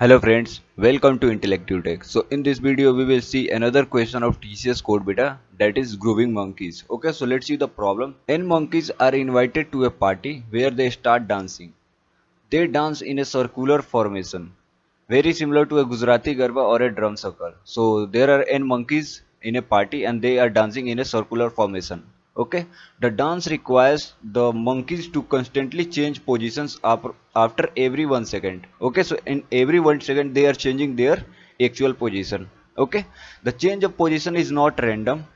Hello friends, welcome to Intellective Tech. So in this video we will see another question of TCS code beta, that is grooving monkeys. Okay, so let's see the problem. N monkeys are invited to a party where they start dancing. They dance in a circular formation, very similar to a Gujarati Garba or a drum circle. So there are N monkeys in a party and they are dancing in a circular formation. Okay, the dance requires the monkeys to constantly change positions after every 1 second. Okay, so in every 1 second they are changing their actual position. Okay, the change of position is not random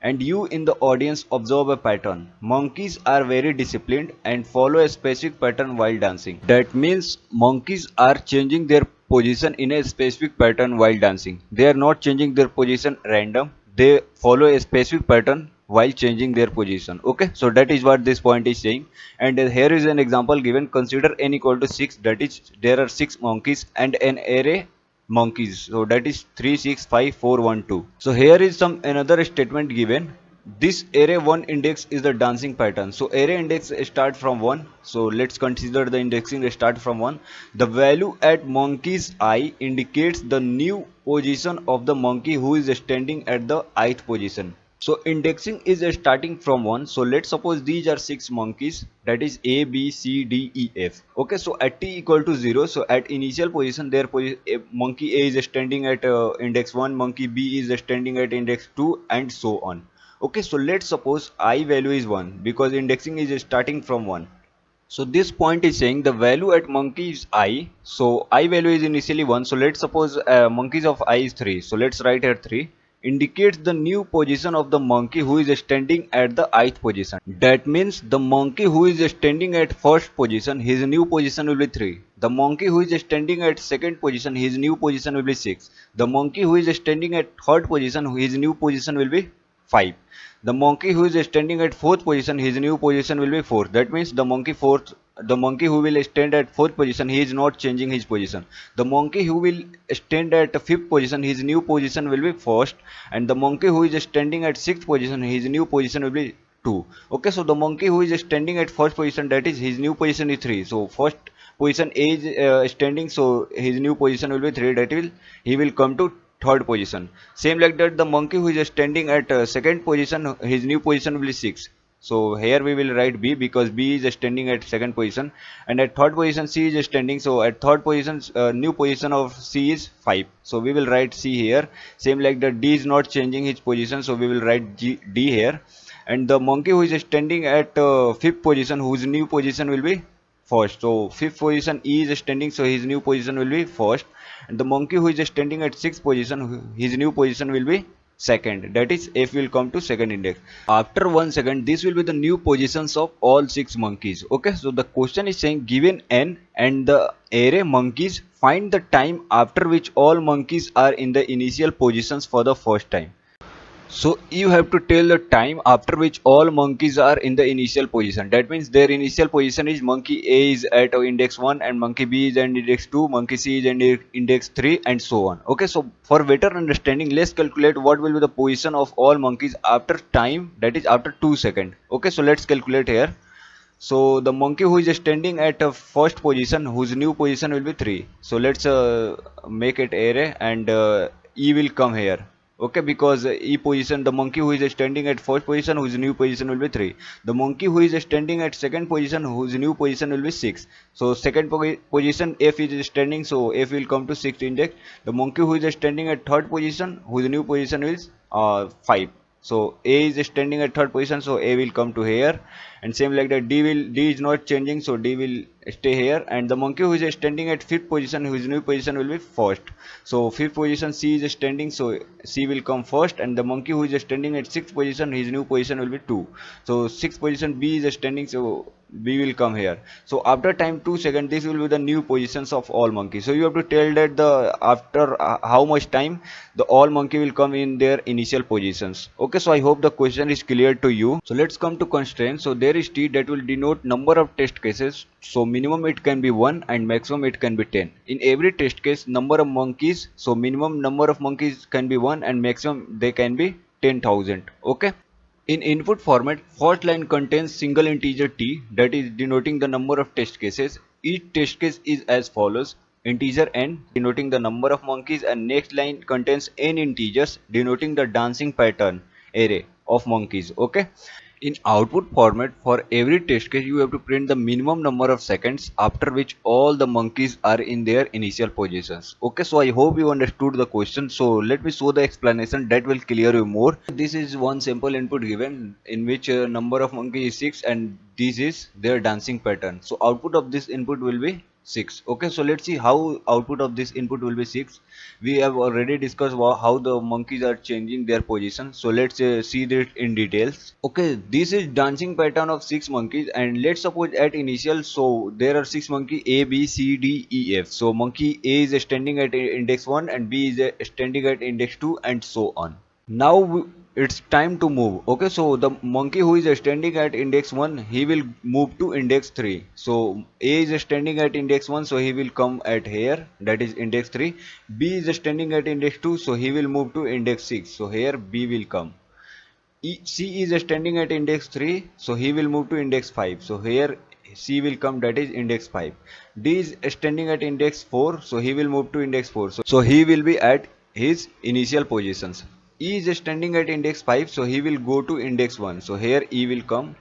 and you in the audience observe a pattern. Monkeys are very disciplined and follow a specific pattern while dancing. That means monkeys are changing their position in a specific pattern while dancing. They are not changing their position random. They follow a specific pattern while changing their position. Okay, so that is what this point is saying. And here is an example given. Consider n equal to 6, that is there are 6 monkeys and an array monkeys, so that is 3 6 5 4 1 2. So here is some another statement given. This array 1 index is the dancing pattern, so array index start from 1. So let's consider the indexing start from 1. The value at monkey's eye indicates the new position of the monkey who is standing at the ith position. So indexing is starting from 1. So let's suppose these are 6 monkeys, that is A, B, C, D, E, F. Okay, so at t equal to 0, so at initial position their monkey A is standing at index 1, monkey B is standing at index 2 and so on. Okay, so let's suppose I value is 1 because indexing is starting from 1. So this point is saying the value at monkey is I. So I value is initially 1. So let's suppose monkeys of I is 3. So let's write here 3. Indicates the new position of the monkey who is standing at the ith position. That means the monkey who is standing at first position, his new position will be 3. The monkey who is standing at second position, his new position will be 6. The monkey who is standing at third position, his new position will be 5. The monkey who is standing at fourth position, his new position will be 4. That means the monkey who will stand at fourth position, he is not changing his position. The monkey who will stand at fifth position, his new position will be first, and the monkey who is standing at sixth position, his new position will be 2. Okay, so the monkey who is standing at first position, that is his new position is 3. So first position is standing, so his new position will be 3. That will he will come to third position. Same like that, the monkey who is standing at second position, his new position will be 6. So here we will write B because B is standing at second position, and at third position C is standing. So at third position, new position of C is 5. So we will write C here. Same like that, D is not changing his position, so we will write D here. And the monkey who is standing at fifth position, whose new position will be first. So fifth position E is standing, so his new position will be first. And the monkey who is standing at sixth position, his new position will be second. That is F will come to second index. After 1 second, this will be the new positions of all 6 monkeys. Okay, so the question is saying given n and the array monkeys, find the time after which all monkeys are in the initial positions for the first time. So you have to tell the time after which all monkeys are in the initial position. That means their initial position is monkey A is at index 1 and monkey B is at index 2, monkey C is at index 3 and so on. Okay, so for better understanding, let's calculate what will be the position of all monkeys after time, that is after 2 seconds. Okay, so let's calculate here. So the monkey who is standing at a first position, whose new position will be 3. So let's make it array and E will come here. Okay, because E position, the monkey who is standing at first position, whose new position will be 3. The monkey who is standing at second position, whose new position will be 6. So second position F is standing, so F will come to 6th index. The monkey who is standing at third position, whose new position is 5. So A is standing at third position, so A will come to here, and same like that D is not changing, so D will stay here, and the monkey who is standing at fifth position, whose new position will be first. So fifth position C is standing, so C will come first, and the monkey who is standing at sixth position, his new position will be 2. So sixth position B is standing, so B will come here. So after time 2 seconds, this will be the new positions of all monkeys. So you have to tell that the after how much time the all monkey will come in their initial positions. Okay, so I hope the question is clear to you. So let's come to constraint. So there is T that will denote number of test cases. So minimum it can be 1 and maximum it can be 10. In every test case, number of monkeys, so minimum number of monkeys can be 1 and maximum they can be 10,000. Okay. In input format, first line contains single integer t, that is denoting the number of test cases. Each test case is as follows. integer n denoting the number of monkeys, and next line contains n integers denoting the dancing pattern array of monkeys. Okay, in output format, for every test case you have to print the minimum number of seconds after which all the monkeys are in their initial positions. Okay, so I hope you understood the question. So let me show the explanation that will clear you more. This is one simple input given in which number of monkey is 6 and this is their dancing pattern. So output of this input will be 6. Okay, so let's see how output of this input will be 6. We have already discussed how the monkeys are changing their position. So let's see that in details. Okay, this is dancing pattern of 6 monkeys, and let's suppose at initial, so there are 6 monkey A, B, C, D, E, F. So monkey A is standing at index 1 and B is standing at index 2 and so on. Now it's time to move. Okay, so the monkey who is standing at index 1, he will move to index 3. So A is standing at index 1, so he will come at here, that is index 3. B is standing at index 2, so he will move to index 6. So here B will come. C is standing at index 3, so he will move to index 5. So here C will come, that is index 5. D is standing at index 4, so he will move to index 4. So he will be at his initial positions. E is standing at index 5, so he will go to index 1. So here E will come.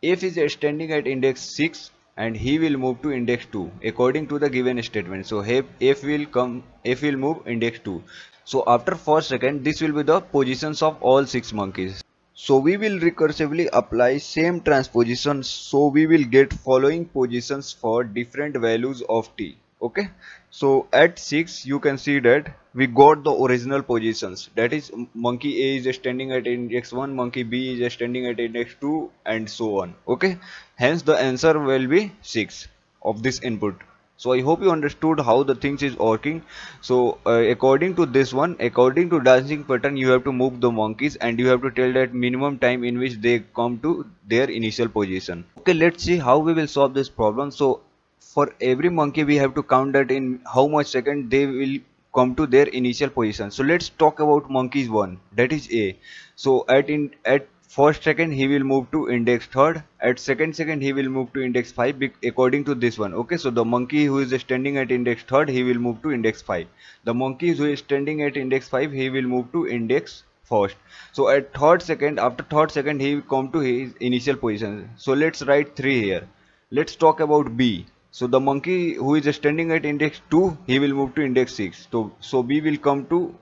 F is standing at index 6 and he will move to index 2 according to the given statement. So F will come, F will move index 2. So after first second, this will be the positions of all 6 monkeys. So we will recursively apply same transposition, so we will get following positions for different values of t. Okay, so at 6 you can see that we got the original positions, that is monkey A is standing at index 1, monkey B is standing at index 2 and so on. Okay, hence the answer will be 6 of this input. So I hope you understood how the things is working. So according to this one, according to dancing pattern, you have to move the monkeys and you have to tell that minimum time in which they come to their initial position. Okay, let's see how we will solve this problem. So for every monkey we have to count that in how much second they will come to their initial position. So let's talk about monkeys 1, that is A. So at first second he will move to index 3rd, at second he will move to index 5 according to this one. Okay, so the monkey who is standing at index 3rd, he will move to index 5. The monkey who is standing at index 5, he will move to index first. So at third second, after third second, he will come to his initial position. So let's write 3 here. Let's talk about B. So the monkey who is standing at index 2, he will move to index 6. So B will come to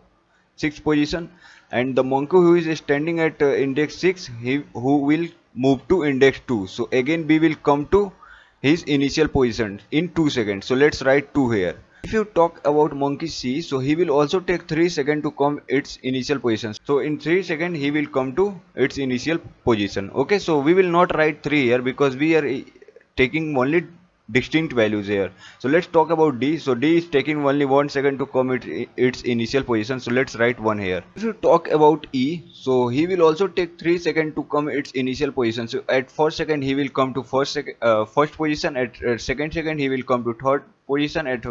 6th position, and the monkey who is standing at index 6, he who will move to index 2. So again B will come to his initial position in 2 seconds. So let's write 2 here. If you talk about monkey C, so he will also take 3 seconds to come its initial position. So in 3 seconds he will come to its initial position. Okay, so we will not write 3 here because we are taking only distinct values here. So let's talk about D. So D is taking only 1 second to come its initial position. So let's write 1 here. If you talk about E, so he will also take 3 seconds to come its initial position. So at first second he will come to first position. At second second he will come to third position. At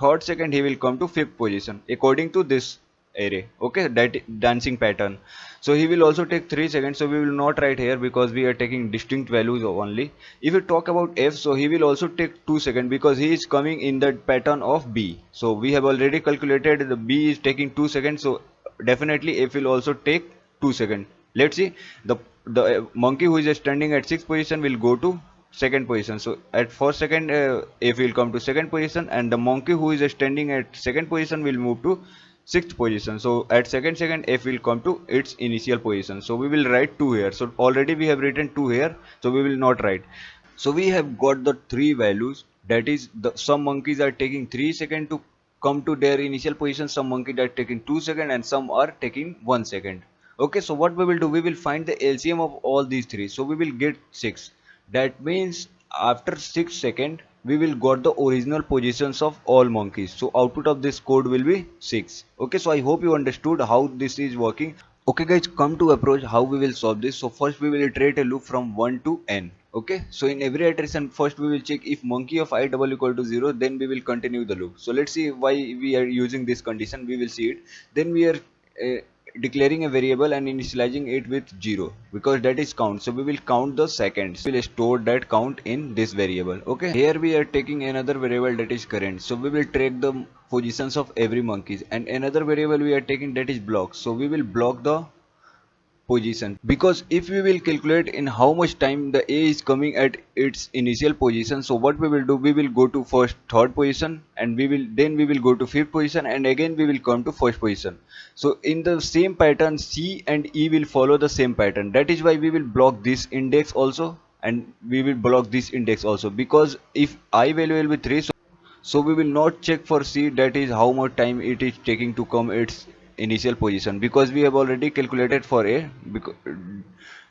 third second he will come to fifth position according to this array. Okay, that dancing pattern. So he will also take 3 seconds, so we will not write here because we are taking distinct values only. If you talk about F, so he will also take 2 seconds because he is coming in the pattern of B. So we have already calculated the B is taking 2 seconds, so definitely F will also take 2 seconds. Let's see, the monkey who is standing at 6th position will go to second position. So at first second F will come to second position, and the monkey who is standing at second position will move to sixth position. So at second F will come to its initial position. So we will write 2 here. So already we have written 2 here, so we will not write. So we have got the 3 values, that is some monkeys are taking 3 seconds to come to their initial position, some monkeys are taking 2 seconds, and some are taking 1 second. Okay, so what we will do, we will find the LCM of all these 3. So we will get 6. That means after 6 seconds we will got the original positions of all monkeys. So output of this code will be 6. Okay, so I hope you understood how this is working. Okay guys, come to approach how we will solve this. So first we will iterate a loop from 1 to n. Okay, so in every iteration first we will check if monkey of I double equal to 0, then we will continue the loop. So let's see why we are using this condition, we will see it. Then we are declaring a variable and initializing it with 0 because that is count. So we will count the seconds. We will store that count in this variable. Okay, here we are taking another variable that is current. So we will track the positions of every monkeys, and another variable we are taking that is block. So we will block the position, because if we will calculate in how much time the A is coming at its initial position, so what we will do, we will go to first third position, and we will go to fifth position, and again we will come to first position. So in the same pattern, C and E will follow the same pattern. That is why we will block this index also, and we will block this index also, because if I value will be 3, so we will not check for C, that is how much time it is taking to come its initial position, because we have already calculated for A, because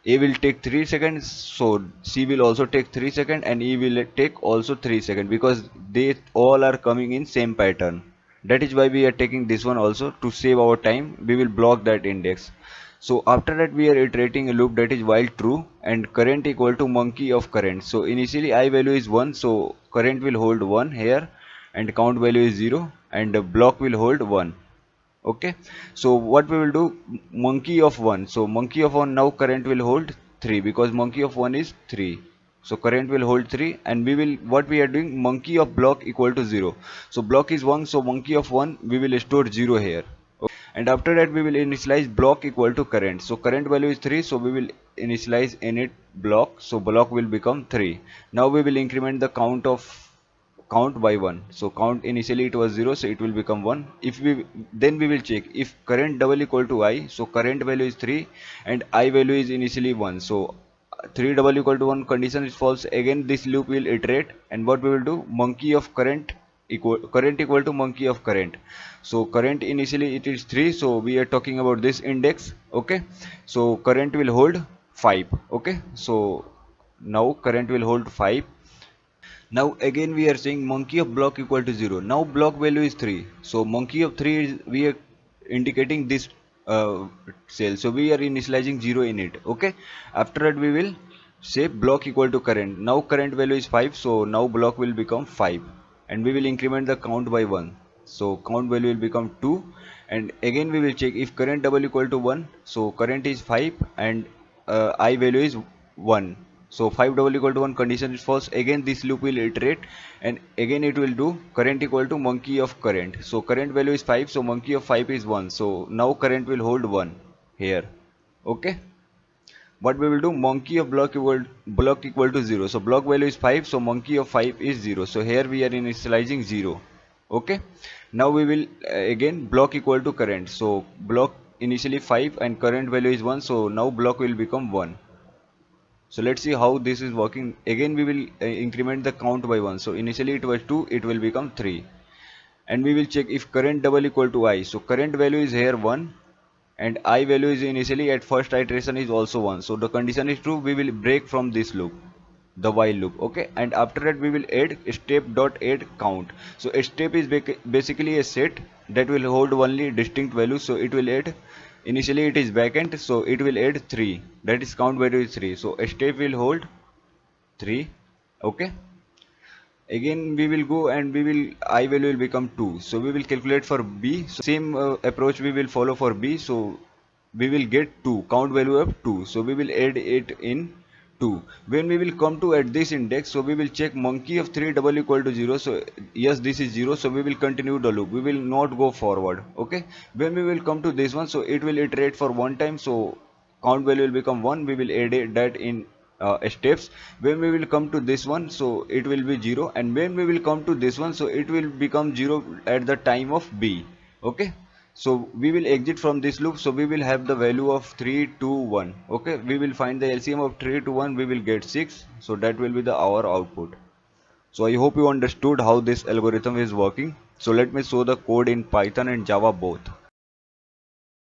A will take 3 seconds, so C will also take 3 seconds, and E will take also 3 seconds, because they all are coming in same pattern. That is why we are taking this one also. To save our time, we will block that index. So after that we are iterating a loop that is while true and current equal to monkey of current. So initially I value is 1, so current will hold 1 here, and count value is 0, and the block will hold 1. Okay, so what we will do, monkey of 1, so monkey of 1, now current will hold 3 because monkey of 1 is 3. So current will hold 3, and we will, what we are doing, monkey of block equal to 0. So block is 1, so monkey of 1, we will store 0 here. And after that we will initialize block equal to current. So current value is 3, so we will initialize init block, so block will become 3. Now we will increment the count by 1. So count initially it was 0, so it will become 1. If we, then we will check if current double equal to I, so current value is 3 and I value is initially 1. So 3 double equal to 1 condition is false. Again this loop will iterate, and what we will do, monkey of current equal to monkey of current. So current initially it is 3, so we are talking about this index. Okay, so current will hold 5. Okay, so now current will hold 5. Now again we are saying monkey of block equal to 0. Now block value is 3. So monkey of 3 is, we are indicating this cell. So we are initializing 0 in it. Okay. After that we will say block equal to current. Now current value is 5. So now block will become 5. And we will increment the count by 1. So count value will become 2. And again we will check if current double equal to 1. So current is 5 and I value is 1. So 5 double equal to 1 condition is false. Again this loop will iterate, and again it will do current equal to monkey of current. So current value is 5, so monkey of 5 is 1. So now current will hold 1 here. Okay. What we will do, monkey of block equal to 0. So block value is 5, so monkey of 5 is 0. So here we are initializing 0. Okay. Now we will again block equal to current. So block initially 5 and current value is 1. So now block will become 1. So let's see how this is working. Again we will increment the count by 1. So initially it was 2, it will become 3. And we will check if current double equal to I. So current value is here 1, and I value is initially at first iteration is also 1. So the condition is true, we will break from this loop, the while loop. Okay, and after that we will add step dot add count. So a step is basically a set that will hold only distinct values. So it will add, initially it is vacant, so it will add 3, that is count value is 3. So a step will hold 3. Okay, again we will go and we will, I value will become 2. So we will calculate for B. So same approach we will follow for B. So we will get 2, count value of 2. So we will add it in 2. When we will come to at this index, so we will check monkey of 3 double equal to 0. So yes, this is 0, so we will continue the loop, we will not go forward. Okay, when we will come to this one, so it will iterate for one time. So count value will become 1, we will add that in steps. When we will come to this one, so it will be 0, and when we will come to this one, so it will become 0 at the time of B. Okay, so we will exit from this loop. So we will have the value of 3 2 1. Okay, we will find the LCM of 3 to 1, we will get 6. So that will be the our output. So I hope you understood how this algorithm is working. So let me show the code in Python and Java both.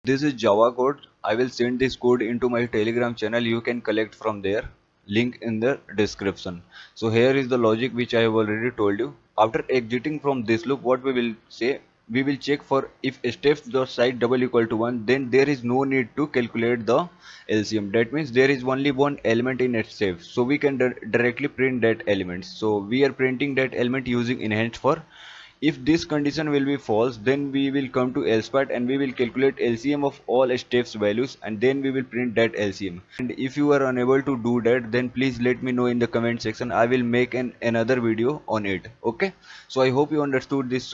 This is Java code. I will send this code into my Telegram channel. You can collect from there. Link in the description. So here is the logic which I have already told you. After exiting from this loop, what we will say, we will check for if steps.size double equal to 1, then there is no need to calculate the LCM. That means there is only one element in steps. So we can directly print that element. So we are printing that element using enhanced for If this condition will be false, then we will come to else part and we will calculate LCM of all steps values, and then we will print that LCM. And if you are unable to do that, then please let me know in the comment section. I will make another video on it. Okay, so I hope you understood this.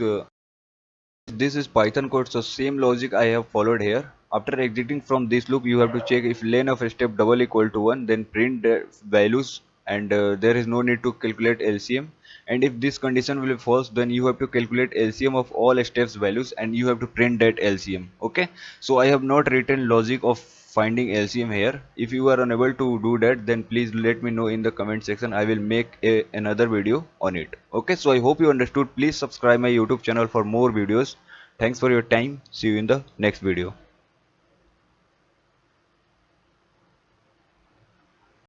This is Python code, so same logic I have followed here. After exiting from this loop, you have to check if len of step double equal to 1, then print the values, and there is no need to calculate LCM. And if this condition will be false, then you have to calculate LCM of all steps values and you have to print that LCM. Okay, so I have not written logic of finding LCM here. If you are unable to do that, then please let me know in the comment section. I will make another video on it. Okay, so I hope you understood. Please subscribe my YouTube channel for more videos. Thanks for your time. See you in the next video.